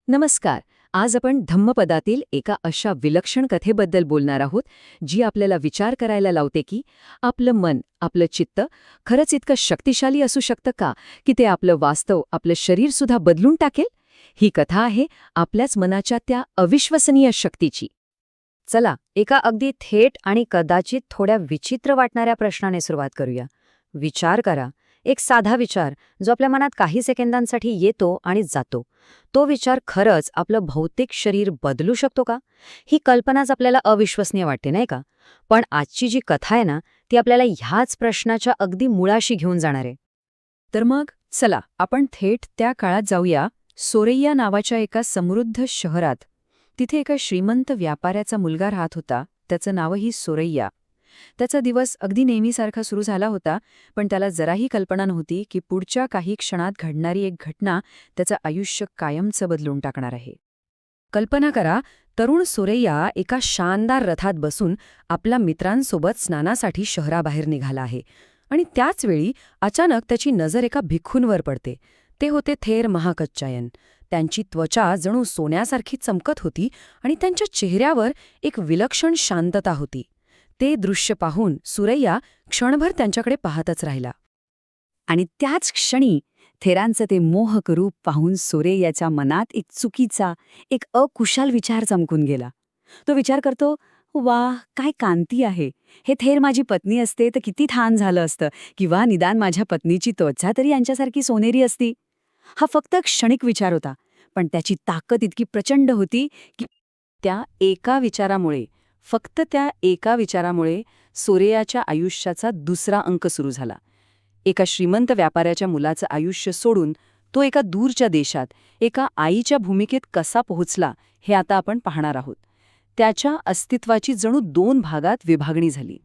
नमस्कार. आज आपण धम्मपदातील एका अशा विलक्षण कथेबद्दल बोलणार आहोत जी आपल्याला विचार करायला लावते की आपलं मन, आपलं चित्त खरंच इतकं शक्तिशाली असू शकतं का की ते आपलं वास्तव, आपलं शरीर सुद्धा बदलून टाकेल. ही कथा आहे आपल्याच मनाच्या त्या अविश्वसनीय शक्तीची. चला एका अगदी थेट आणि कदाचित थोड्या विचित्र वाटणाऱ्या प्रश्नाने सुरुवात करूया. विचार करा, एक साधा विचार जो आपल्या मनात काही सेकंदांसाठी येतो आणि जातो. तो विचार खरंच आपलं भौतिक शरीर बदलू शकतो का? ही कल्पनाच आपल्याला अविश्वसनीय वाटते, नाही का? पण आजची जी कथा आहे ना, ती आपल्याला ह्याच प्रश्नाच्या अगदी मुळाशी घेऊन जाणार आहे. तर मग चला आपण थेट त्या काळात जाऊया, सोरैया नावाच्या एका समृद्ध शहरात. तिथे एका श्रीमंत व्यापाऱ्याचा मुलगा राहत होता. त्याचं नावही सोरैया. त्याचा दिवस अगदी नेहमीसारखा सुरू झाला होता, पण त्याला जराही कल्पना नव्हती की पुढच्या काही क्षणात घडणारी एक घटना त्याचं आयुष्य कायमचं बदलून टाकणार आहे. कल्पना करा, तरुण सोरैया एका शानदार रथात बसून आपल्या मित्रांसोबत स्नानासाठी शहराबाहेर निघाला आहे. आणि त्याचवेळी अचानक त्याची नजर एका भिक्खूंवर पडते. ते होते थेर महाकच्चायन. त्यांची त्वचा जणू सोन्यासारखी चमकत होती आणि त्यांच्या चेहऱ्यावर एक विलक्षण शांतता होती. ते दृश्य पाहून सुरैया क्षणभर त्यांच्याकडे पाहतच राहिला. आणि त्याच क्षणी थेरांचं ते मोहक रूप पाहून सोरैयाच्या मनात एक चुकीचा, एक अकुशाल विचार चमकून गेला. तो विचार करतो, वाह, काय कांती आहे! हे थेर माझी पत्नी असते तर किती छान झालं असतं, किंवा निदान माझ्या पत्नीची त्वचा तरी यांच्यासारखी सोनेरी असती. हा फक्त क्षणिक विचार होता, पण त्याची ताकद इतकी प्रचंड होती की फक्त त्या एका विचारामुळे सोरैयाच्या आयुष्याचा दुसरा अंक सुरू झाला. एका श्रीमंत व्यापाऱ्याच्या मुलाचं आयुष्य सोडून तो एका दूरच्या देशात एका आईच्या भूमिकेत कसा पोहोचला हे आता आपण पाहणार आहोत. त्याच्या अस्तित्वाची जणू दोन भागात विभागणी झाली.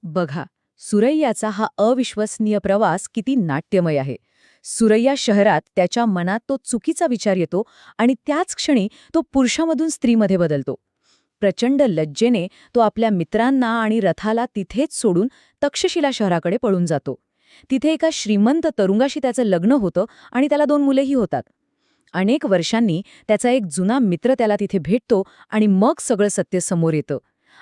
बघा, सुरैयाचा हा अविश्वसनीय प्रवास किती नाट्यमय आहे. सुरैया शहरात त्याच्या मनात तो चुकीचा विचार येतो आणि त्याच क्षणी तो पुरुषामधून स्त्रीमध्ये बदलतो. प्रचंड लज्जेने तो आपल्या मित्रांना आणि रथाला तिथेच सोडून तक्षशिला शहराकडे पळून जातो. तिथे एका श्रीमंत तरुंगाशी त्याचं लग्न होतं आणि त्याला 2 मुलेही होतात. अनेक वर्षांनी त्याचा एक जुना मित्र त्याला तिथे भेटतो आणि मग सगळं सत्य समोर येतं.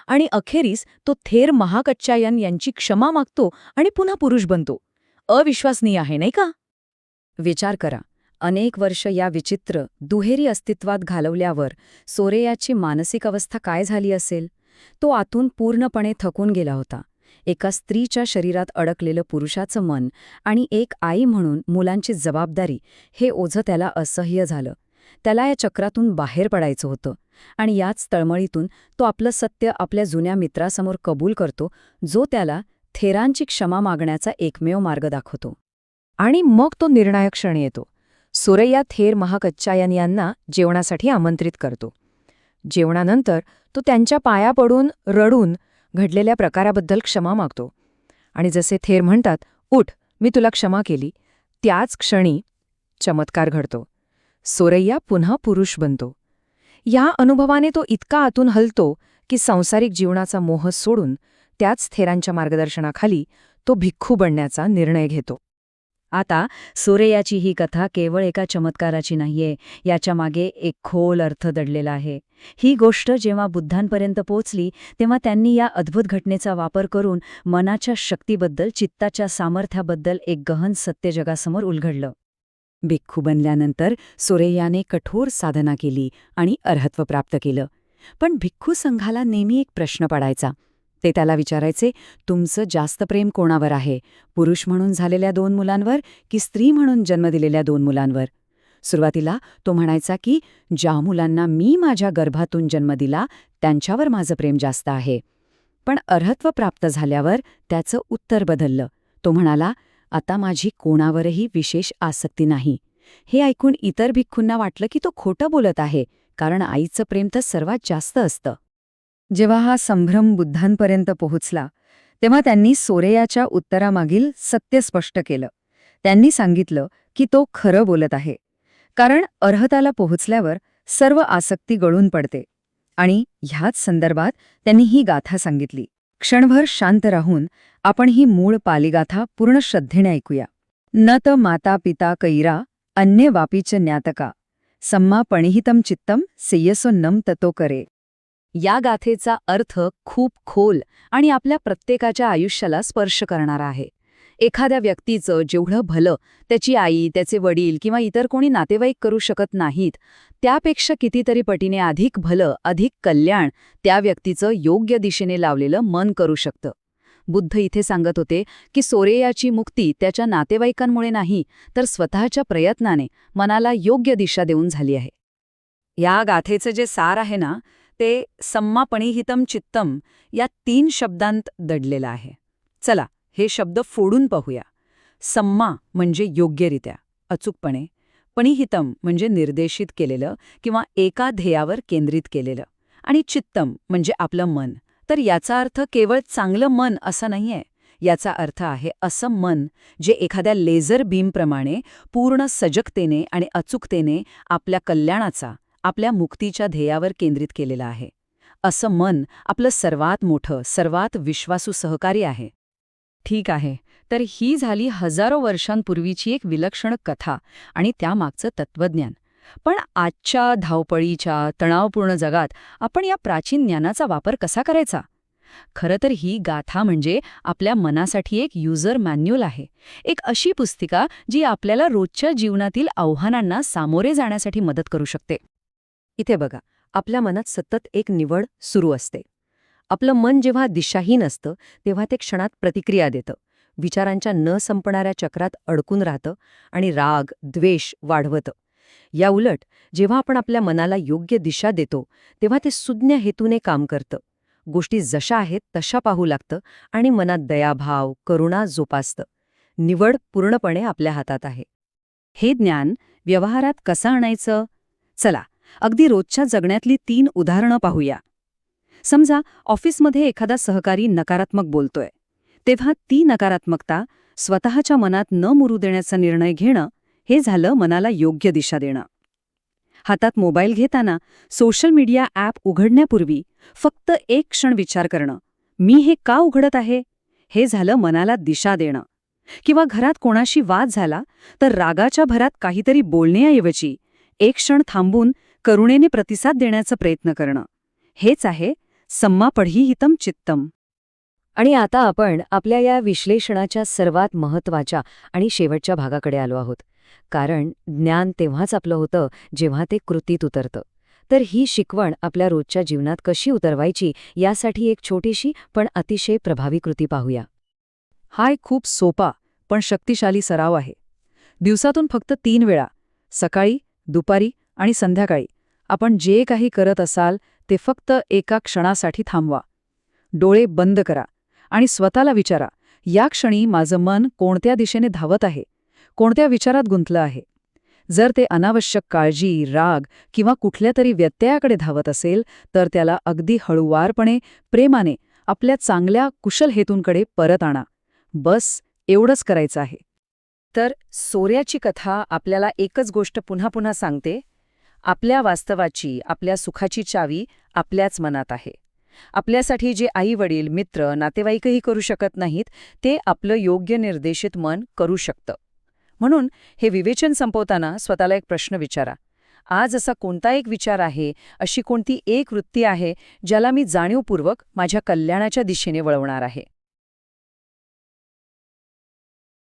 आणि अखेरीस तो थेर महाकच्चायन यांची क्षमा मागतो आणि पुन्हा पुरुष बनतो. अविश्वसनीय आहे, नाही का? विचार करा, अनेक वर्ष या विचित्र, दुहेरी अस्तित्वात घालवल्यावर सोरैयाची मानसिक अवस्था काय झाली असेल? तो आतून पूर्णपणे थकून गेला होता. एका स्त्रीच्या शरीरात अडकलेलं पुरुषाचं मन आणि एक आई म्हणून मुलांची जबाबदारी, हे ओझं त्याला असह्य झालं. त्याला या चक्रातून बाहेर पडायचं होतं. आणि याच तळमळीतून तो आपलं सत्य आपल्या जुन्या मित्रासमोर कबूल करतो, जो त्याला थेरांची क्षमा मागण्याचा एकमेव मार्ग दाखवतो. आणि मग तो निर्णायक क्षण येतो. सोरैया थेर महाकच्चायन यांना जेवणासाठी आमंत्रित करतो. जेवणानंतर तो त्यांच्या पाया पडून रडून घडलेल्या प्रकाराबद्दल क्षमा मागतो. आणि जसे थेर म्हणतात, उठ, मी तुला क्षमा केली, त्याच क्षणी चमत्कार घडतो. सोरैया पुन्हा पुरुष बनतो. या अनुभवाने तो इतका आतून हलतो की सांसारिक जीवनाचा मोह सोडून त्याच थेरांच्या मार्गदर्शनाखाली तो भिक्खू बनण्याचा निर्णय घेतो. आता सोरैयाची ही कथा केवळ एका चमत्काराची नाहीये, याच्या मागे एक खोल अर्थ दडलेला आहे. ही गोष्ट जेव्हा बुद्धांपर्यंत पोचली तेव्हा त्यांनी या अद्भुत घटनेचा वापर करून मनाच्या शक्तीबद्दल, चित्ताच्या सामर्थ्याबद्दल एक गहन सत्य जगासमोर उलगडलं. भिक्खू बनल्यानंतर सोरैयाने कठोर साधना केली आणि अर्हत्व प्राप्त केलं. पण भिक्खू संघाला नेहमी एक प्रश्न पडायचा. ते त्याला विचारायचे, तुमचं जास्त प्रेम कोणावर आहे, पुरुष म्हणून झालेल्या 2 मुलांवर की स्त्री म्हणून जन्म दिलेल्या 2 मुलांवर? सुरुवातीला तो म्हणायचा की ज्या मुलांना मी माझ्या गर्भातून जन्म दिला त्यांच्यावर माझं प्रेम जास्त आहे. पण अर्हत्व प्राप्त झाल्यावर त्याचं उत्तर बदललं. तो म्हणाला, आता माझी कोणावरही विशेष आसक्ती नाही. हे ऐकून इतर भिक्खूंना वाटलं की तो खोटं बोलत आहे, कारण आईचं प्रेम तर सर्वात जास्त असतं. जेव्हा हा संभ्रम बुद्धांपर्यंत पोहोचला तेव्हा त्यांनी सोरैयाच्या उत्तरामागील सत्य स्पष्ट केलं. त्यांनी सांगितलं की तो खरं बोलत आहे, कारण अर्हताला पोहोचल्यावर सर्व आसक्ती गळून पडते. आणि ह्याच संदर्भात त्यांनी ही गाथा सांगितली. क्षणभर शांत राहून आपण ही मूळ पालिगाथा पूर्ण श्रद्धेने ऐकूया. न त माता पिता कैरा अन्य वापीच ज्ञातका सम्मा पणिहितम चित्तम सेयसो नम ततो करे. या गाथेचा अर्थ खूप खोल आणि आपल्या प्रत्येकाच्या आयुष्याला स्पर्श करणारा आहे. एखाद्या व्यक्तीचं जेवढं भलं त्याची आई, त्याचे वडील किंवा इतर कोणी नातेवाईक करू शकत नाहीत, त्यापेक्षा कितीतरी पटीने अधिक भलं, अधिक कल्याण त्या व्यक्तीचं योग्य दिशेने लावलेलं मन करू शकतं. बुद्ध इथे सांगत होते की सोरेयाची मुक्ती त्याच्या नातेवाईकांमुळे नाही, तर स्वतःच्या प्रयत्नाने मनाला योग्य दिशा देऊन झाली आहे. या गाथेचं जे सार आहे ना, ते सम्मा पणिहितम चित्तम या 3 शब्दांत दडलेलं आहे. चला हे शब्द फोडून पाहूया. सम्मा म्हणजे योग्यरित्या, अचूकपणे. पणिहितम म्हणजे निर्देशित केलेलं किंवा एका ध्येयावर केंद्रित केलेलं. आणि चित्तम म्हणजे आपलं मन. तर याचा अर्थ केवळ चांगलं मन असं नाहीये. याचा अर्थ आहे असं मन जे एखाद्या लेझर बीमप्रमाणे पूर्ण सजगतेने आणि अचूकतेने आपल्या कल्याणाचा, आपल्या मुक्तीच्या ध्येयावर केंद्रित केलेलं आहे. असं मन आपलं सर्वात मोठं, सर्वात विश्वासू सहकारी आहे. ठीक आहे, तर ही झाली हजारो वर्षांपूर्वीची एक विलक्षण कथा आणि त्यामागचं तत्वज्ञान. पण आजच्या धावपळीच्या, तणावपूर्ण जगात आपण या प्राचीन ज्ञानाचा वापर कसा करायचा? खरं तर ही गाथा म्हणजे आपल्या मनासाठी एक युजर मॅन्युअल आहे. एक अशी पुस्तिका जी आपल्याला रोजच्या जीवनातील आव्हानांना सामोरे जाण्यासाठी मदत करू शकते. इथे बघा, आपल्या मनात सतत एक निवड सुरू असते. आपलं मन जेव्हा दिशाहीन असतं तेव्हा ते क्षणात प्रतिक्रिया देतं, विचारांच्या न संपणाऱ्या चक्रात अडकून राहतं आणि राग, द्वेष वाढवतं. या उलट जेव्हा आपण आपल्या मनाला योग्य दिशा देतो तेव्हा ते सुज्ञ हेतूने काम करतं. गोष्टी जशा आहेत तशा पाहू लागतं आणि मनात दयाभाव, करुणा जोपासतं. निवड पूर्णपणे आपल्या हातात आहे. हे ज्ञान व्यवहारात कसं आणायचं? चला, अगदी रोजच्या जगण्यातली 3 उदाहरणं पाहूया. समजा ऑफिसमध्ये एखादा सहकारी नकारात्मक बोलतोय, तेव्हा ती नकारात्मकता स्वतःच्या मनात न मुरू देण्याचा निर्णय घेणं, हे झालं मनाला योग्य दिशा देणं. हातात मोबाईल घेताना सोशल मीडिया ॲप उघडण्यापूर्वी फक्त एक क्षण विचार करणं, मी हे का उघडत आहे? हे झालं मनाला दिशा देणं. किंवा घरात कोणाशी वाद झाला तर रागाच्या भरात काहीतरी बोलण्याऐवजी एक क्षण थांबून करुणेने प्रतिसाद देण्याचा प्रयत्न करणं. हेच आहे सम्मा पणिहितम चित्तम. आणि आता आपण आपल्या या विश्लेषणाच्या सर्वात महत्त्वाच्या आणि शेवटच्या भागाकडे आलो आहोत. कारण ज्ञान तेव्हाच आपलं होतं जेव्हा ते कृतीत उतरतं. तर ही शिकवण आपल्या रोजच्या जीवनात कशी उतरवायची यासाठी एक छोटीशी पण अतिशय प्रभावी कृती पाहूया. हा एक खूप सोपा पण शक्तिशाली सराव आहे. दिवसातून फक्त 3 वेळा, सकाळी, दुपारी आणि संध्याकाळी, आपण जे काही करत असाल ते फक्त एका क्षणासाठी थांबवा. डोळे बंद करा आणि स्वतःला विचारा, या क्षणी माझं मन कोणत्या दिशेने धावत आहे, कोणत्या विचारात गुंतलं आहे. जर ते अनावश्यक काळजी, राग किंवा कुठल्या तरी व्यत्ययाकडे धावत असेल तर त्याला अगदी हळूवारपणे, प्रेमाने आपल्या चांगल्या कुशल हेतूंकडे परत आणा. बस एवढंच करायचं आहे. तर सोऱ्याची कथा आपल्याला एकच गोष्ट पुन्हा पुन्हा सांगते, आपल्या वास्तवाची, आपल्या सुखाची चावी आपल्याच मनात आहे. आपल्यासाठी जे आई-वडील, मित्र, नातेवाईकही करू शकत नाहीत, ते आपलं योग्य निर्देशित मन करू शकतं. म्हणून हे विवेचन संपवताना स्वतःला एक प्रश्न विचारा. आज असा कोणता एक विचार आहे, अशी कोणती एक वृत्ती आहे, ज्याला मी जाणीवपूर्वक माझ्या कल्याणाच्या दिशेने वळवणार आहे?